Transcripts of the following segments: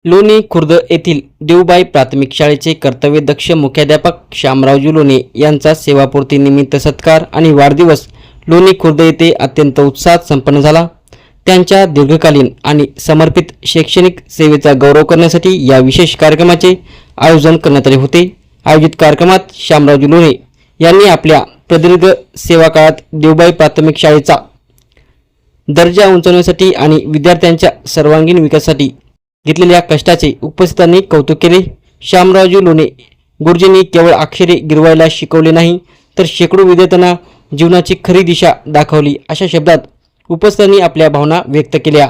लोणी खुर्द येथील देवबाई प्राथमिक शाळेचे कर्तव्यदक्ष मुख्याध्यापक शामरावजी लोणे यांचा सेवापूर्ती निमित्त सत्कार आणि वाढदिवस लोणी खुर्द येथे अत्यंत उत्साहात संपन्न झाला। त्यांच्या दीर्घकालीन आणि समर्पित शैक्षणिक सेवेचा गौरव करण्यासाठी या विशेष कार्यक्रमाचे आयोजन करण्यात आले होते। आयोजित कार्यक्रमात शामरावजी लोणे यांनी आपल्या प्रदीर्घ सेवा काळात देवबाई प्राथमिक शाळेचा दर्जा उंचावण्यासाठी आणि विद्यार्थ्यांच्या सर्वांगीण विकासासाठी घेतलेल्या कष्टाचे उपस्थितांनी कौतुक केले। शामरावजी लोणे गुरुजींनी केवळ अक्षरे गिरवायला शिकवले नाही, तर शेकडो विद्यार्थ्यांना जीवनाची खरी दिशा दाखवली, अशा शब्दात उपस्थितांनी आपल्या भावना व्यक्त केल्या।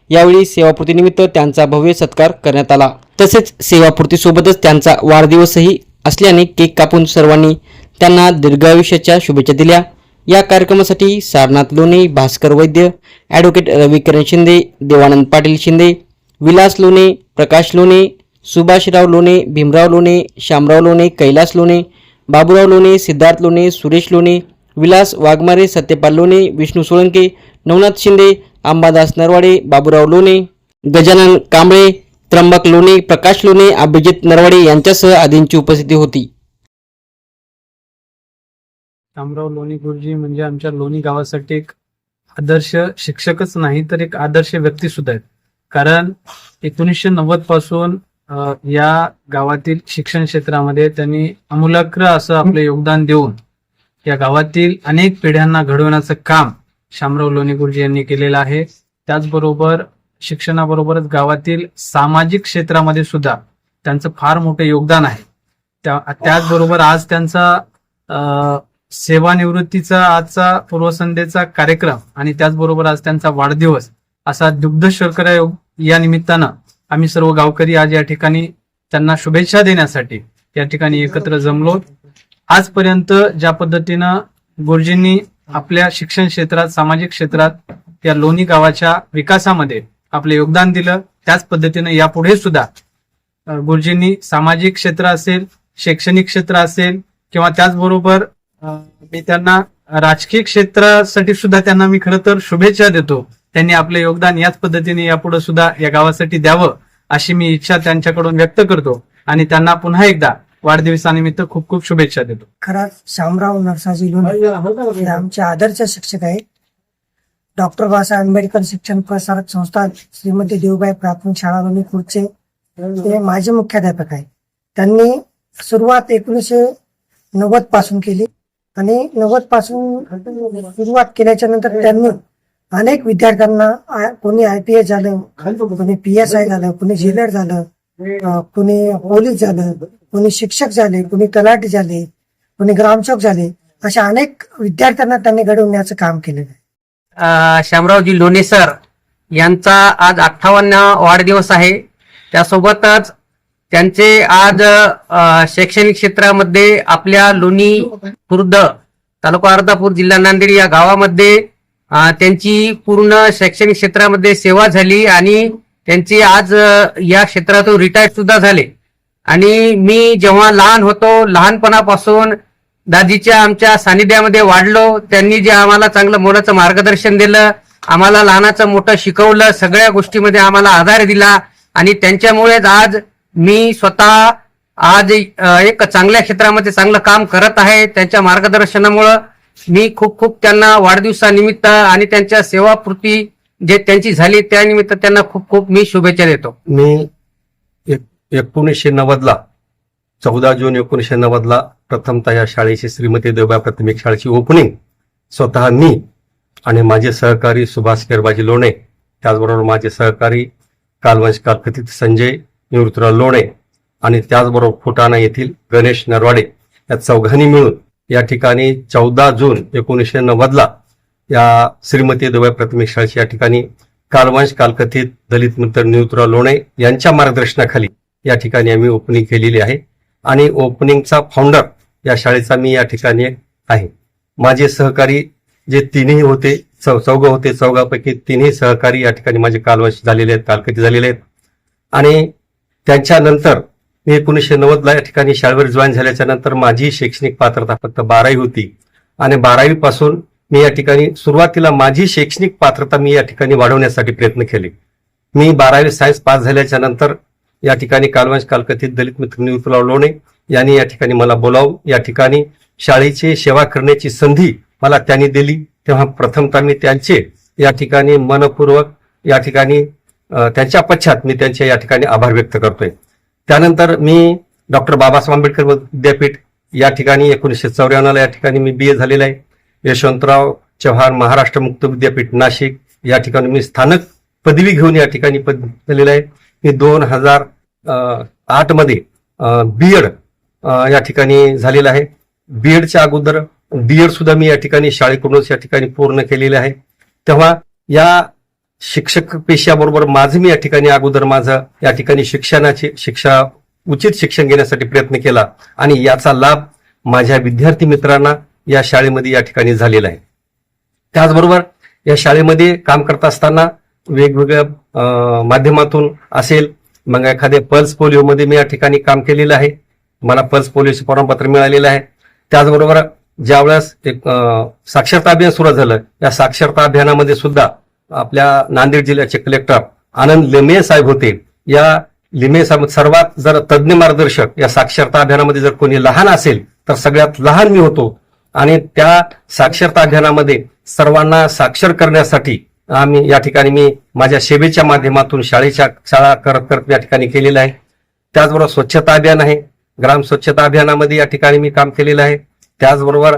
यावेळी सेवापूर्तीनिमित्त त्यांचा भव्य सत्कार करण्यात आला। तसेच सेवापूर्तीसोबतच त्यांचा वाढदिवसही असल्याने केक कापून सर्वांनी त्यांना दीर्घायुष्याच्या शुभेच्छा दिल्या। या कार्यक्रमासाठी सारनाथ लोणे, भास्कर वैद्य, ॲडव्होकेट रविकिरण शिंदे, देवानंद पाटील शिंदे, विलास लोणे, प्रकाश लोणे, सुभाषराव लोणे, भीमराव लोणे, शामराव लोणे, कैलास लोणे, बाबूराव लोणे, सिद्धार्थ लोणे, सुरेश लोणे, विलास वाघमारे, सत्यपाल लोणे, विष्णू सोळंके, नवनाथ शिंदे, अंबादास नरवाडे, बाबूराव लोणे, गजानन कांबळे, त्र्यंबक लोणे, प्रकाश लोणे, अभिजित नरवाडे यांच्यासह आदींची उपस्थिती होती। शामराव लोणी गुरुजी म्हणजे आमच्या लोणी गावासाठी एक आदर्श शिक्षकच नाही, तर एक आदर्श व्यक्ती सुद्धा आहेत। कारण 1990 पासून या गावातील शिक्षण क्षेत्रामध्ये त्यांनी आमूलाग्र असं आपले योगदान देऊन या गावातील अनेक पिढ्यांना घडवण्याचं काम शामराव लोणी गुरुजी यांनी केलेलं आहे। त्याचबरोबर शिक्षणाबरोबरच गावातील सामाजिक क्षेत्रामध्ये सुद्धा त्यांचं फार मोठं योगदान आहे। त्याचबरोबर आज त्यांचा सेवानिवृत्तीचा आजचा पूर्वसंध्येचा कार्यक्रम आणि त्याचबरोबर आज त्यांचा वाढदिवस असा दुग्ध शर्करा या निमित्तानं आम्ही सर्व गावकरी आज या ठिकाणी त्यांना शुभेच्छा देण्यासाठी या ठिकाणी एकत्र जमलो। आजपर्यंत ज्या पद्धतीनं गुरुजींनी आपल्या शिक्षण क्षेत्रात, सामाजिक क्षेत्रात या लोणी गावाच्या विकासामध्ये आपले योगदान दिलं, त्याच पद्धतीनं यापुढे सुद्धा गुरुजींनी सामाजिक क्षेत्र असेल, शैक्षणिक क्षेत्र असेल किंवा त्याचबरोबर मी त्यांना राजकीय क्षेत्रासाठी सुद्धा त्यांना मी खरं तर शुभेच्छा देतो। त्यांनी आपले योगदान याच पद्धतीने यापुढे सुद्धा या गावासाठी द्यावं अशी मी इच्छा त्यांच्याकडून व्यक्त करतो आणि त्यांना पुन्हा एकदा वाढदिवसानिमित्त खूप खूप शुभेच्छा देतो। खरंच शामराव नरसाजी लोणे हे आमचे आदर्श शिक्षक आहेत। डॉक्टर बाबासाहेब आंबेडकर शिक्षण प्रसारक संस्था श्रीमती देवबाई प्राथमिक शाळा लोणी खुर्दचे ते माझे मुख्याध्यापक आहेत। त्यांनी सुरुवात 1990 पासून केली आणि 90 पासून सुरुवात केल्याच्या नंतर त्यांनी अनेक विद्यार्थ्यांना, कोणी IPS झालं, कोणी PSI झालं, कोणी ज्युनियर झालं, कोणी पोलीस झालं, कोणी शिक्षक झाले, कोणी तलाठी झाले, कोणी ग्रामसेवक झाले, अशा अनेक विद्यार्थ्यांना त्यांनी घडवण्याचं काम केलेलं आहे। शामरावजी लोणे सर यांचा आज 58वा वाढदिवस आहे। त्यासोबतच त्यांचे आज शैक्षणिक क्षेत्रामध्ये आपल्या लोणी खुर्द, तालुका अर्धापूर, जिल्हा नांदेड या गावामध्ये त्यांची पूर्ण शैक्षणिक क्षेत्रामध्ये सेवा झाली आणि त्यांची आज या क्षेत्रातून रिटायर सुद्धा झाले। आणि मी जेव्हा लहान होतो, लहानपणापासून दादीच्या आमच्या सानिध्यामध्ये वाढलो। त्यांनी जे आम्हाला चांगलं मोलाचं मार्गदर्शन दिलं, आम्हाला लहानाचं मोठं शिकवलं, सगळ्या गोष्टीमध्ये आम्हाला आधार दिला आणि त्यांच्यामुळेच आज मी स्वतः आज एक चांगल्या क्षेत्रामध्ये चांगलं काम करत आहे। त्यांच्या मार्गदर्शनामुळं मी खूप खूप त्यांना वाढदिवसानिमित्त आणि त्यांच्या सेवापूर्ती जे त्यांची झाली त्यानिमित्त त्यांना खूप खूप मी शुभेच्छा देतो। मी 1990 14 जून 1990 प्रथमतः या शाळेची श्रीमती देवबाई प्राथमिक शाळेची ओपनिंग स्वतः मी आणि माझे सहकारी सुभाष केरबाजी लोणे, त्याचबरोबर माझे सहकारी कालवंश कालकथित संजय निवृत्तराव लोणे आणि त्याचबरोबर फुटाणा येथील गणेश नरवाडे या चौघांनी मिळून या ठिकाणी 14 जून 1990 या श्रीमती देवबाई प्राथमिक शाळेची या ठिकाणी कालवंश कालकथित दलित मित्र निवृत्तराव लोणे यांच्या मार्गदर्शनाखाली या ठिकाणी आम्ही ओपनिंग केलेली आहे आणि ओपनिंगचा फाउंडर या शाळेचा मी या ठिकाणी आहे। माझे सहकारी जे तिन्ही होते, चौघं होते, चौघापैकी तिन्ही सहकारी या ठिकाणी माझे कालवंश झालेले आहेत, कालकथित झालेले आहेत आणि त्यांच्यानंतर मी 1990 या ठिकाणी शाळेवर जॉईन झाल्याच्या नंतर माझी शैक्षणिक पात्रता फक्त 12वी होती आणि 12वी पासून मी या ठिकाणी सुरुवातीला माझी शैक्षणिक पात्रता मी या ठिकाणी वाढवण्यासाठी प्रयत्न केले। मी 12वी सायन्स पास झाल्याच्या नंतर या ठिकाणी कालवंश कालकथित दलित मित्र निवृत्तीराव लोणे यांनी या ठिकाणी मला बोलावून या ठिकाणी शाळेची सेवा करण्याची संधी मला त्यांनी दिली. तेव्हा प्रथमतः मी त्यांचे या ठिकाणी मनपूर्वक या ठिकाणी त्यांच्या पश्चात मी त्यांचे या ठिकाणी आभार व्यक्त करतोय. त्यानंतर मी डॉक्टर बाबासाहेब आंबेडकर विद्यापीठ या ठिकाणी 1994 या ठिकाणी मी BA झालेला आहे. यशवंतराव चव्हाण महाराष्ट्र मुक्त विद्यापीठ नाशिक या ठिकाणी मी स्थानक पदवी घेऊन या ठिकाणी झालेला आहे. मी 2008 मध्ये B.Ed या ठिकाणी झालेला आहे. B.Edच्या अगोदर D.Ed सुद्धा मी या ठिकाणी शाळेकडूनच या ठिकाणी पूर्ण केलेले आहे. तेव्हा या शिक्षक पेशाबरोबर माझं मी या ठिकाणी अगोदर माझं या ठिकाणी उचित शिक्षण घेण्यासाठी प्रयत्न केला आणि याचा लाभ माझ्या विद्यार्थी मित्रांना या शाळेमध्ये या ठिकाणी झालेला आहे. त्याचबरोबर या शाळेमध्ये काम करत असताना वेगवेगळ्या माध्यमातून असेल, मग एखाद्या पल्स पोलिओमध्ये मी या ठिकाणी काम केलेलं आहे. मला पल्स पोलिओचे प्रमाणपत्र मिळालेलं आहे. त्याचबरोबर ज्यावेळेस एक साक्षरता अभियान सुरू झालं, या साक्षरता अभियानामध्ये सुद्धा आपल्या नांदेड जिल्ह्याचे कलेक्टर आनंद लिमे साहेब होते. या लिमे साहेब सर्वात जर तज्ज्ञ मार्गदर्शक या साक्षरता अभियानामध्ये जर कोणी लहान असेल तर सगळ्यात लहान मी होतो. आणि त्या साक्षरता अभियानामध्ये सर्वांना साक्षर करण्यासाठी आम्ही या ठिकाणी मी माझ्या सेवेच्या माध्यमातून शाळा करत या ठिकाणी केलेलं आहे. त्याचबरोबर स्वच्छता अभियान आहे, ग्राम स्वच्छता अभियानामध्ये या ठिकाणी मी काम केलेलं आहे. त्याचबरोबर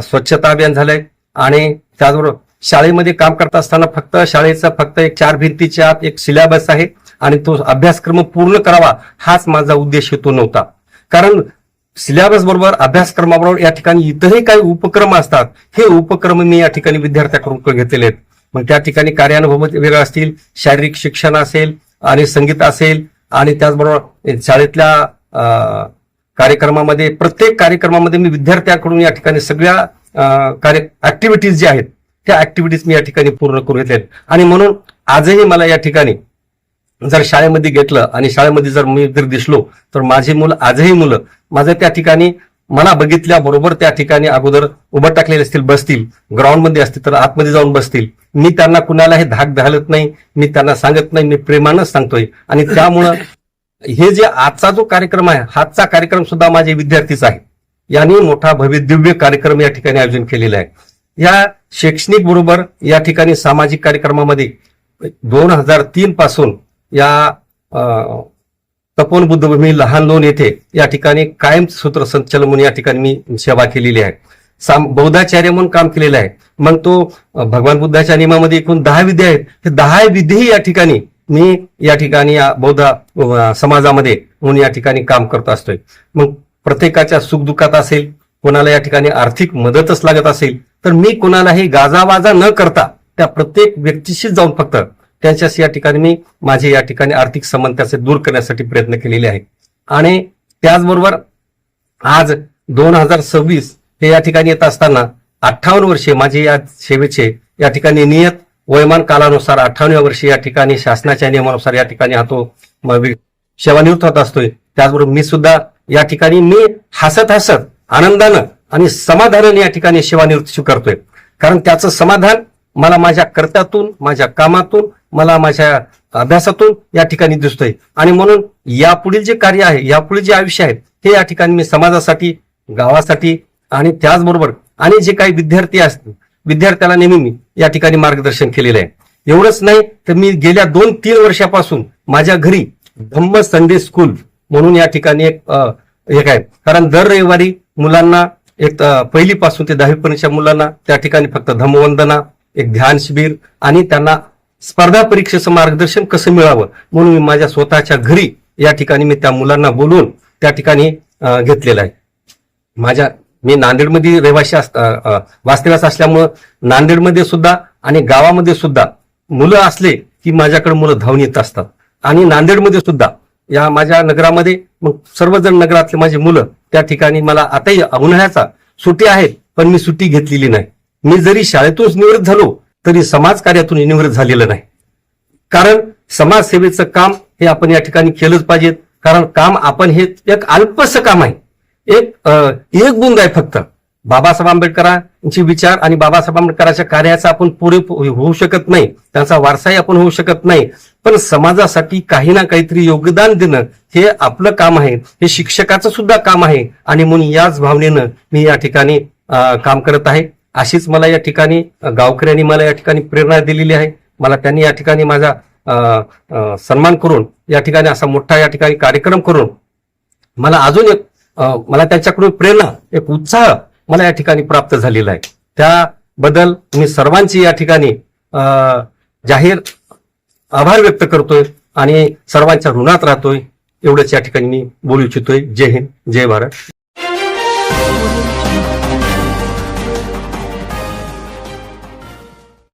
स्वच्छता अभियान झालंय आणि त्याचबरोबर शाळेमध्ये काम करत असताना फक्त एक 4 भिंतीच्या आत एक सिलेबस आहे आणि तो अभ्यासक्रम पूर्ण करावा हाच माझा उद्देश हेतू नव्हता. कारण सिलेबस बरोबर अभ्यासक्रमाबरोबर या ठिकाणी इतरही काही उपक्रम असतात, हे उपक्रम मी या ठिकाणी विद्यार्थ्यांकडून घेतलेले आहेत. मग त्या ठिकाणी कार्यानुभव वेगळे असतील, शारीरिक शिक्षण असेल आणि संगीत असेल आणि त्याचबरोबर शाळेतल्या कार्यक्रमामध्ये प्रत्येक कार्यक्रमामध्ये मी विद्यार्थ्यांकडून या ठिकाणी सगळ्या ऍक्टिव्हिटीज ज्या आहेत त्या ऍक्टिव्हिटीज मी या ठिकाणी पूर्ण करून घेतल्या आहेत. आणि म्हणून आजही मला या ठिकाणी जर शाळेमध्ये घेतलं आणि शाळेमध्ये जर मी जर दिसलो तर माझी मुलं आजही मुलं माझं त्या ठिकाणी मला बघितल्याबरोबर त्या ठिकाणी अगोदर उभं टाकलेले असतील बसतील, ग्राउंडमध्ये असतील तर आतमध्ये जाऊन बसतील. मी त्यांना कुणालाही धाक घालत नाही, मी त्यांना सांगत नाही, मी प्रेमानंच सांगतोय. आणि त्यामुळं हे जे आजचा जो कार्यक्रम आहे हाचा कार्यक्रम सुद्धा माझे विद्यार्थीच आहे. यांनी मोठा भव्य दिव्य कार्यक्रम या ठिकाणी आयोजन केलेला आहे. या शैक्षणिक बरोबर या ठिकाणी सामाजिक कार्यक्रमामध्ये 2003 पासून या तपोवन बुद्धभूमी लहान लोण येथे या ठिकाणी कायम सूत्रसंचालन म्हणून या ठिकाणी मी सेवा केलेली आहे. बौद्धाचार्य म्हणून काम केलेलं आहे. मग तो भगवान बुद्धाच्या नियमामध्ये एकूण 10 विद्या आहेत. हे 10 विधेही या ठिकाणी मी या ठिकाणी या बौद्ध समाजामध्ये म्हणून या ठिकाणी काम करत असतोय. मग प्रत्येकाच्या सुखदुःखात असेल, कोणाला या ठिकाणी आर्थिक मदतच लागत असेल तर मी कोणालाही गाजावाजा न करता त्या प्रत्येक व्यक्तीशी जाऊन फक्त त्यांच्याशी या ठिकाणी मी माझे या ठिकाणी आर्थिक समस्या दूर करण्यासाठी प्रयत्न केलेले आहे. आणि त्याचबरोबर आज 2026 हे या ठिकाणी येत असताना 58 वर्षे माझे या सेवेचे या ठिकाणी नियत वयमान कालानुसार 58व्या वर्षी या ठिकाणी शासनाच्या नियमानुसार या ठिकाणी सेवानिवृत्त होत असतोय. त्याचबरोबर मी सुद्धा या ठिकाणी मी हसत आनंदानं आणि समाधानाने या ठिकाणी सेवानिवृत्ती स्वीकारतोय. कारण त्याचं समाधान मला माझ्या कर्त्यातून, माझ्या कामातून, मला माझ्या अभ्यासातून या ठिकाणी दिसतोय. आणि म्हणून यापुढील जे कार्य आहे, यापुढील जे आयुष्य आहे हे या ठिकाणी मी समाजासाठी, गावासाठी आणि त्याचबरोबर आणि जे काही विद्यार्थी असतील विद्यार्थ्याला नेहमी मी या ठिकाणी मार्गदर्शन केलेलं आहे. एवढंच नाही तर मी गेल्या 2-3 वर्षापासून माझ्या घरी धम्म संडे स्कूल म्हणून या ठिकाणी एक आहे. कारण दर रविवारी मुलांना एक 1ली पासून ते 10वी पर्यंतच्या मुलांना त्या ठिकाणी फक्त धम्मवंदना, एक ध्यान शिबिर आणि त्यांना स्पर्धा परीक्षेचं मार्गदर्शन कसं मिळावं म्हणून मी माझ्या स्वतःच्या घरी या ठिकाणी मी त्या मुलांना बोलवून त्या ठिकाणी घेतलेलं आहे. मी नांदेडमध्ये रहिवासी वास्तव्यास असल्यामुळं नांदेडमध्ये सुद्धा आणि गावामध्ये सुद्धा मुलं असले की माझ्याकडे मुलं धावून येत असतात. आणि नांदेडमध्ये सुद्धा या माझ्या नगरामध्ये मग सर्वजण नगरातले माझी मुलं त्या ठिकाणी मला आताही उन्हाळ्याचा सुट्टी आहेत पण मी सुट्टी घेतलेली नाही. मी जरी शाळेतून निवृत्त झालो तरी समाजकार्यातून निवृत्त झालेलं नाही. कारण समाजसेवेचं काम हे आपण या ठिकाणी केलंच पाहिजे. कारण काम आपण हे एक अल्पसं काम आहे, एक बुंद आहे फक्त. बाबासाहेब आंबेडकरांचे विचार आणि बाबासाहेब आंबेडकरांच्या कार्याचा आपण पुरे होऊ शकत नाही, त्यांचा वारसाही आपण होऊ शकत नाही, पण समाजासाठी काही ना काहीतरी योगदान देणं हे आपलं काम आहे, हे शिक्षकाचं सुद्धा काम आहे. आणि म्हणून याच भावनेनं मी या ठिकाणी काम करत आहे. अशीच मला या ठिकाणी गावकऱ्यांनी मला या ठिकाणी प्रेरणा दिलेली आहे. मला त्यांनी या ठिकाणी माझा सन्मान करून या ठिकाणी असा मोठा या ठिकाणी कार्यक्रम करून मला अजून एक मला त्यांच्याकडून प्रेरणा, एक उत्साह मला या ठिकाणी प्राप्त झालेला आहे. त्याबद्दल मी सर्वांची या ठिकाणी जाहीर आभार व्यक्त करतोय आणि सर्वांच्या ऋणात राहतोय. एवढंच या ठिकाणी मी बोलू इच्छितोय. जय हिंद, जय भारत.